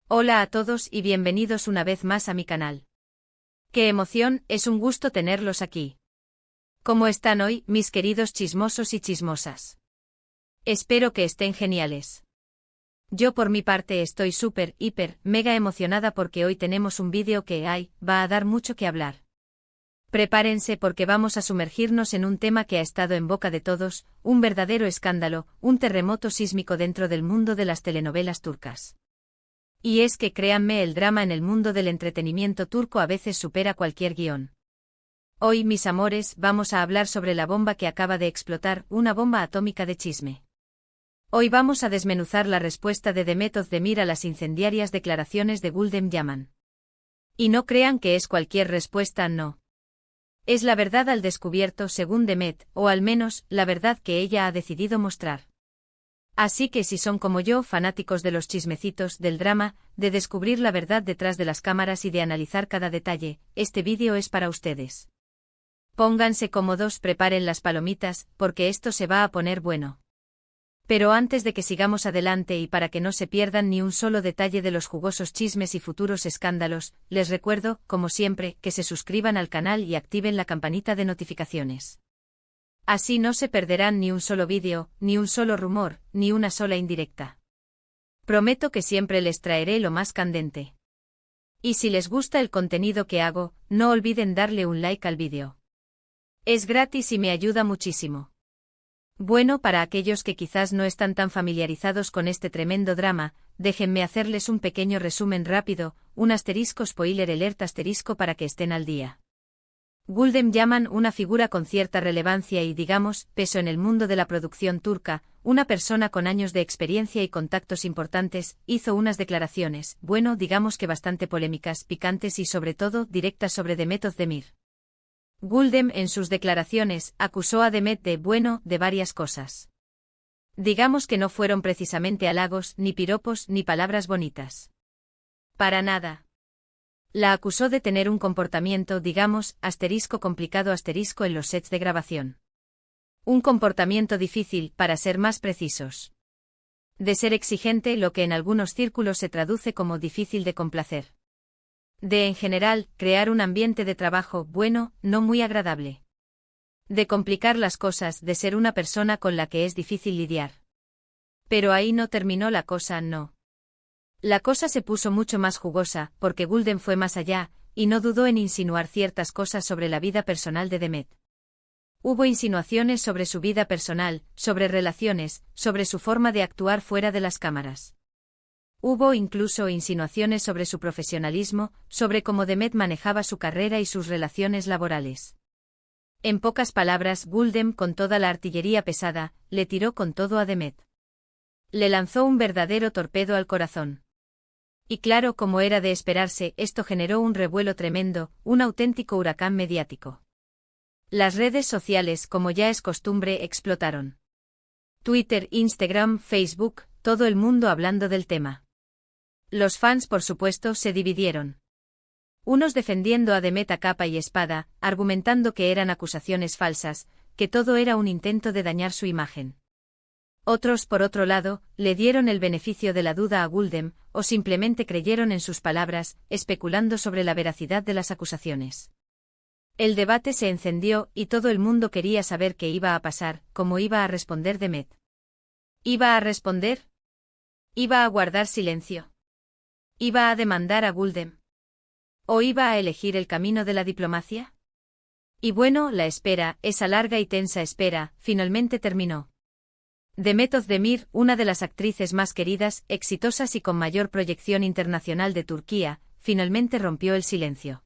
Hola a todos y bienvenidos una vez más a mi canal. ¡Qué emoción! Es un gusto tenerlos aquí. ¿Cómo están hoy, mis queridos chismosos y chismosas? Espero que estén geniales. Yo por mi parte estoy súper, hiper, mega emocionada porque hoy tenemos un vídeo que va a dar mucho que hablar. Prepárense porque vamos a sumergirnos en un tema que ha estado en boca de todos, un verdadero escándalo, un terremoto sísmico dentro del mundo de las telenovelas turcas. Y es que créanme, el drama en el mundo del entretenimiento turco a veces supera cualquier guión. Hoy, mis amores, vamos a hablar sobre la bomba que acaba de explotar, una bomba atómica de chisme. Hoy vamos a desmenuzar la respuesta de Demet Özdemir a las incendiarias declaraciones de Güldem Yaman. Y no crean que es cualquier respuesta, no. Es la verdad al descubierto según Demet, o al menos, la verdad que ella ha decidido mostrar. Así que si son como yo, fanáticos de los chismecitos, del drama, de descubrir la verdad detrás de las cámaras y de analizar cada detalle, este vídeo es para ustedes. Pónganse cómodos, preparen las palomitas, porque esto se va a poner bueno. Pero antes de que sigamos adelante y para que no se pierdan ni un solo detalle de los jugosos chismes y futuros escándalos, les recuerdo, como siempre, que se suscriban al canal y activen la campanita de notificaciones. Así no se perderán ni un solo vídeo, ni un solo rumor, ni una sola indirecta. Prometo que siempre les traeré lo más candente. Y si les gusta el contenido que hago, no olviden darle un like al vídeo. Es gratis y me ayuda muchísimo. Bueno, para aquellos que quizás no están tan familiarizados con este tremendo drama, déjenme hacerles un pequeño resumen rápido, un asterisco spoiler alert asterisco para que estén al día. Güldem Yaman, una figura con cierta relevancia y, digamos, peso en el mundo de la producción turca, una persona con años de experiencia y contactos importantes, hizo unas declaraciones, bueno, digamos que bastante polémicas, picantes y sobre todo, directas sobre Demet Özdemir. Güldem, en sus declaraciones, acusó a Demet de varias cosas. Digamos que no fueron precisamente halagos, ni piropos, ni palabras bonitas. Para nada. La acusó de tener un comportamiento, digamos, complicado en los sets de grabación. Un comportamiento difícil, para ser más precisos. De ser exigente, lo que en algunos círculos se traduce como difícil de complacer. De, en general, crear un ambiente de trabajo, bueno, no muy agradable. De complicar las cosas, de ser una persona con la que es difícil lidiar. Pero ahí no terminó la cosa, no. La cosa se puso mucho más jugosa, porque Güldem fue más allá, y no dudó en insinuar ciertas cosas sobre la vida personal de Demet. Hubo insinuaciones sobre su vida personal, sobre relaciones, sobre su forma de actuar fuera de las cámaras. Hubo incluso insinuaciones sobre su profesionalismo, sobre cómo Demet manejaba su carrera y sus relaciones laborales. En pocas palabras, Güldem, con toda la artillería pesada, le tiró con todo a Demet. Le lanzó un verdadero torpedo al corazón. Y claro, como era de esperarse, esto generó un revuelo tremendo, un auténtico huracán mediático. Las redes sociales, como ya es costumbre, explotaron. Twitter, Instagram, Facebook, todo el mundo hablando del tema. Los fans, por supuesto, se dividieron. Unos defendiendo a Demet a capa y espada, argumentando que eran acusaciones falsas, que todo era un intento de dañar su imagen. Otros, por otro lado, le dieron el beneficio de la duda a Güldem, o simplemente creyeron en sus palabras, especulando sobre la veracidad de las acusaciones. El debate se encendió y todo el mundo quería saber qué iba a pasar, cómo iba a responder Demet. ¿Iba a responder? ¿Iba a guardar silencio? ¿Iba a demandar a Güldem? ¿O iba a elegir el camino de la diplomacia? Y bueno, la espera, esa larga y tensa espera, finalmente terminó. Demet Özdemir, una de las actrices más queridas, exitosas y con mayor proyección internacional de Turquía, finalmente rompió el silencio.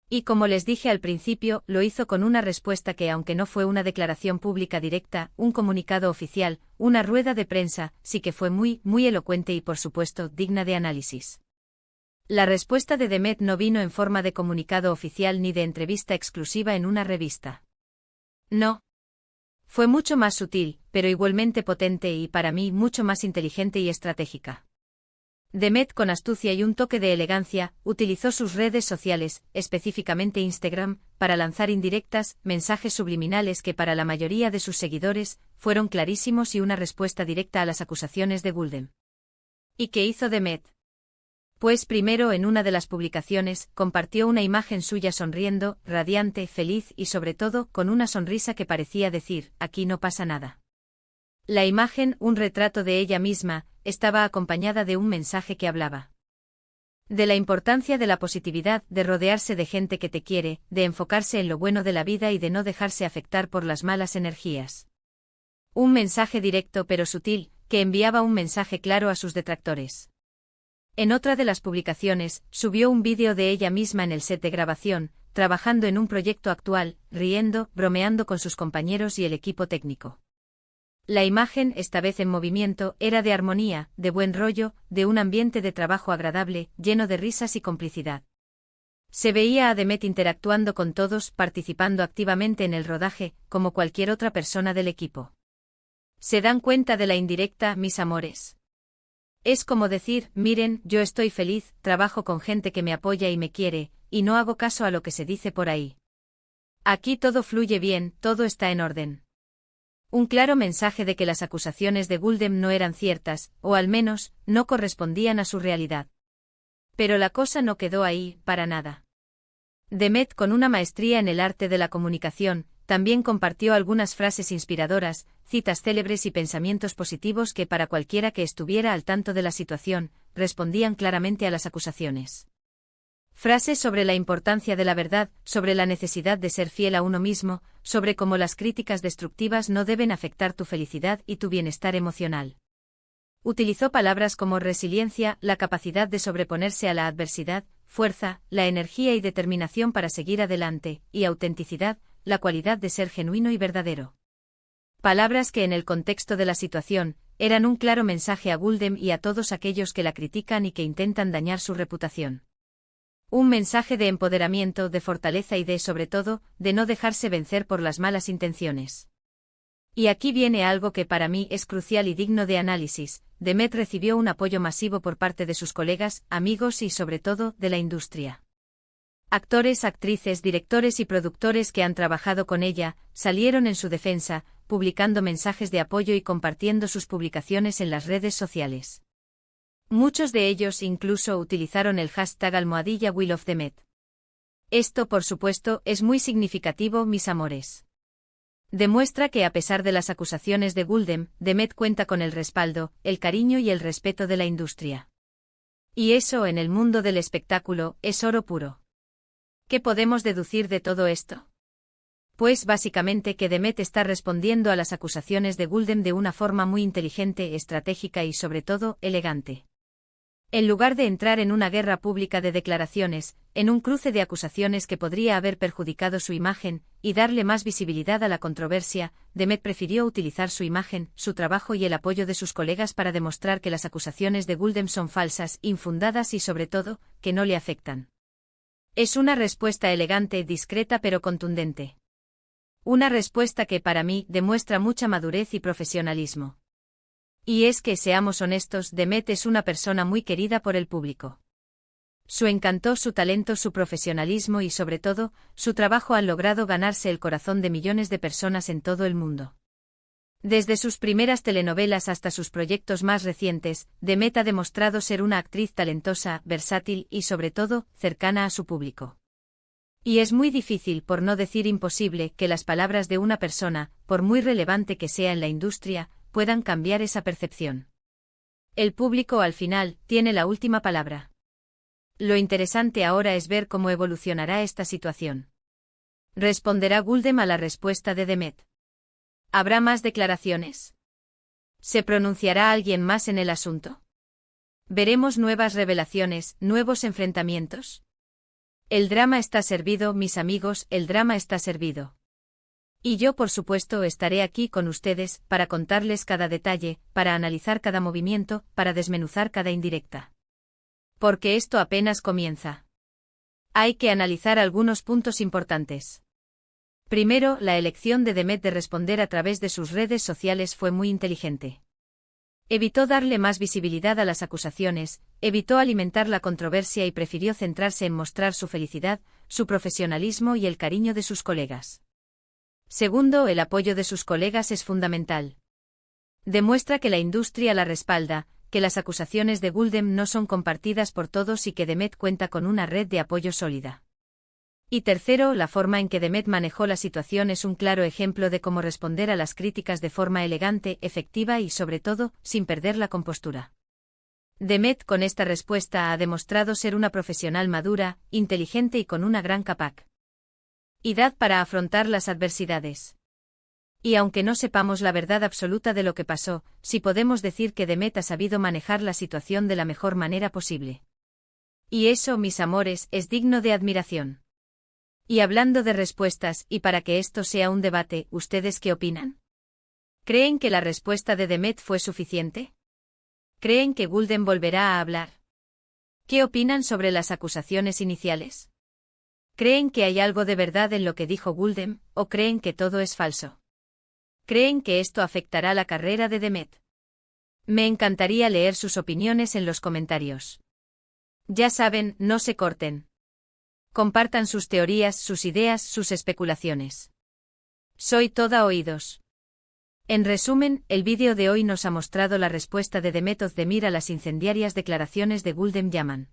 Y como les dije al principio, lo hizo con una respuesta que, aunque no fue una declaración pública directa, un comunicado oficial, una rueda de prensa, sí que fue muy elocuente y por supuesto digna de análisis. La respuesta de Demet no vino en forma de comunicado oficial ni de entrevista exclusiva en una revista. No. Fue mucho más sutil, pero igualmente potente y, para mí, mucho más inteligente y estratégica. Demet, con astucia y un toque de elegancia, utilizó sus redes sociales, específicamente Instagram, para lanzar indirectas, mensajes subliminales que para la mayoría de sus seguidores, fueron clarísimos y una respuesta directa a las acusaciones de Güldem. ¿Y qué hizo Demet? Pues primero en una de las publicaciones compartió una imagen suya sonriendo, radiante, feliz y sobre todo con una sonrisa que parecía decir, aquí no pasa nada. La imagen, un retrato de ella misma, estaba acompañada de un mensaje que hablaba de la importancia de la positividad, de rodearse de gente que te quiere, de enfocarse en lo bueno de la vida y de no dejarse afectar por las malas energías. Un mensaje directo pero sutil, que enviaba un mensaje claro a sus detractores. En otra de las publicaciones, subió un vídeo de ella misma en el set de grabación, trabajando en un proyecto actual, riendo, bromeando con sus compañeros y el equipo técnico. La imagen, esta vez en movimiento, era de armonía, de buen rollo, de un ambiente de trabajo agradable, lleno de risas y complicidad. Se veía a Demet interactuando con todos, participando activamente en el rodaje, como cualquier otra persona del equipo. ¿Se dan cuenta de la indirecta, mis amores? Es como decir, miren, yo estoy feliz, trabajo con gente que me apoya y me quiere, y no hago caso a lo que se dice por ahí. Aquí todo fluye bien, todo está en orden. Un claro mensaje de que las acusaciones de Guldem no eran ciertas, o al menos, no correspondían a su realidad. Pero la cosa no quedó ahí, para nada. Demet, con una maestría en el arte de la comunicación, también compartió algunas frases inspiradoras, citas célebres y pensamientos positivos que para cualquiera que estuviera al tanto de la situación, respondían claramente a las acusaciones. Frases sobre la importancia de la verdad, sobre la necesidad de ser fiel a uno mismo, sobre cómo las críticas destructivas no deben afectar tu felicidad y tu bienestar emocional. Utilizó palabras como resiliencia, la capacidad de sobreponerse a la adversidad, fuerza, la energía y determinación para seguir adelante, y autenticidad, la cualidad de ser genuino y verdadero. Palabras que en el contexto de la situación, eran un claro mensaje a Guldem y a todos aquellos que la critican y que intentan dañar su reputación. Un mensaje de empoderamiento, de fortaleza y de, sobre todo, de no dejarse vencer por las malas intenciones. Y aquí viene algo que para mí es crucial y digno de análisis. Demet recibió un apoyo masivo por parte de sus colegas, amigos y sobre todo, de la industria. Actores, actrices, directores y productores que han trabajado con ella, salieron en su defensa, publicando mensajes de apoyo y compartiendo sus publicaciones en las redes sociales. Muchos de ellos incluso utilizaron el hashtag #WillOfDemet. Esto, por supuesto, es muy significativo, mis amores. Demuestra que a pesar de las acusaciones de Guldem, Demet cuenta con el respaldo, el cariño y el respeto de la industria. Y eso en el mundo del espectáculo es oro puro. ¿Qué podemos deducir de todo esto? Pues básicamente que Demet está respondiendo a las acusaciones de Guldem de una forma muy inteligente, estratégica y sobre todo, elegante. En lugar de entrar en una guerra pública de declaraciones, en un cruce de acusaciones que podría haber perjudicado su imagen, y darle más visibilidad a la controversia, Demet prefirió utilizar su imagen, su trabajo y el apoyo de sus colegas para demostrar que las acusaciones de Guldem son falsas, infundadas y sobre todo, que no le afectan. Es una respuesta elegante, discreta pero contundente. Una respuesta que para mí demuestra mucha madurez y profesionalismo. Y es que, seamos honestos, Demet es una persona muy querida por el público. Su encanto, su talento, su profesionalismo y sobre todo, su trabajo han logrado ganarse el corazón de millones de personas en todo el mundo. Desde sus primeras telenovelas hasta sus proyectos más recientes, Demet ha demostrado ser una actriz talentosa, versátil y sobre todo, cercana a su público. Y es muy difícil, por no decir imposible, que las palabras de una persona, por muy relevante que sea en la industria, puedan cambiar esa percepción. El público al final tiene la última palabra. Lo interesante ahora es ver cómo evolucionará esta situación. ¿Responderá Guldem a la respuesta de Demet? ¿Habrá más declaraciones? ¿Se pronunciará alguien más en el asunto? ¿Veremos nuevas revelaciones, nuevos enfrentamientos? El drama está servido, mis amigos, el drama está servido. Y yo por supuesto estaré aquí con ustedes, para contarles cada detalle, para analizar cada movimiento, para desmenuzar cada indirecta. Porque esto apenas comienza. Hay que analizar algunos puntos importantes. Primero, la elección de Demet de responder a través de sus redes sociales fue muy inteligente. Evitó darle más visibilidad a las acusaciones, evitó alimentar la controversia y prefirió centrarse en mostrar su felicidad, su profesionalismo y el cariño de sus colegas. Segundo, el apoyo de sus colegas es fundamental. Demuestra que la industria la respalda, que las acusaciones de Guldem no son compartidas por todos y que Demet cuenta con una red de apoyo sólida. Y tercero, la forma en que Demet manejó la situación es un claro ejemplo de cómo responder a las críticas de forma elegante, efectiva y, sobre todo, sin perder la compostura. Demet con esta respuesta ha demostrado ser una profesional madura, inteligente y con una gran capacidad para afrontar las adversidades. Y aunque no sepamos la verdad absoluta de lo que pasó, sí podemos decir que Demet ha sabido manejar la situación de la mejor manera posible. Y eso, mis amores, es digno de admiración. Y hablando de respuestas, y para que esto sea un debate, ¿ustedes qué opinan? ¿Creen que la respuesta de Demet fue suficiente? ¿Creen que Guldem volverá a hablar? ¿Qué opinan sobre las acusaciones iniciales? ¿Creen que hay algo de verdad en lo que dijo Guldem, o creen que todo es falso? ¿Creen que esto afectará la carrera de Demet? Me encantaría leer sus opiniones en los comentarios. Ya saben, no se corten. Compartan sus teorías, sus ideas, sus especulaciones. Soy toda oídos. En resumen, el vídeo de hoy nos ha mostrado la respuesta de Demet Özdemir a las incendiarias declaraciones de Guldem Yaman.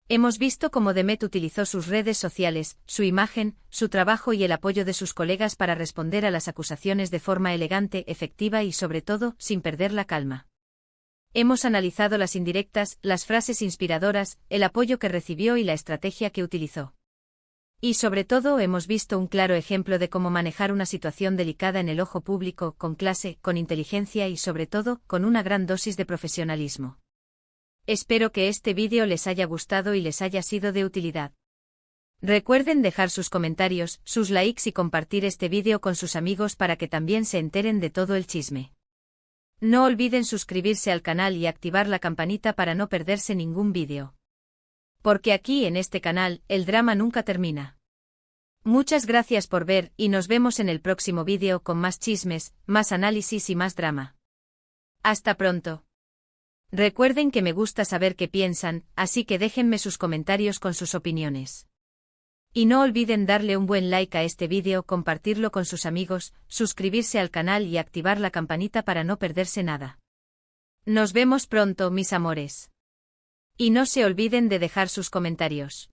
Hemos visto cómo Demet utilizó sus redes sociales, su imagen, su trabajo y el apoyo de sus colegas para responder a las acusaciones de forma elegante, efectiva y, sobre todo, sin perder la calma. Hemos analizado las indirectas, las frases inspiradoras, el apoyo que recibió y la estrategia que utilizó. Y sobre todo hemos visto un claro ejemplo de cómo manejar una situación delicada en el ojo público, con clase, con inteligencia y sobre todo, con una gran dosis de profesionalismo. Espero que este vídeo les haya gustado y les haya sido de utilidad. Recuerden dejar sus comentarios, sus likes y compartir este vídeo con sus amigos para que también se enteren de todo el chisme. No olviden suscribirse al canal y activar la campanita para no perderse ningún vídeo. Porque aquí en este canal, el drama nunca termina. Muchas gracias por ver y nos vemos en el próximo vídeo con más chismes, más análisis y más drama. Hasta pronto. Recuerden que me gusta saber qué piensan, así que déjenme sus comentarios con sus opiniones. Y no olviden darle un buen like a este vídeo, compartirlo con sus amigos, suscribirse al canal y activar la campanita para no perderse nada. Nos vemos pronto, mis amores. Y no se olviden de dejar sus comentarios.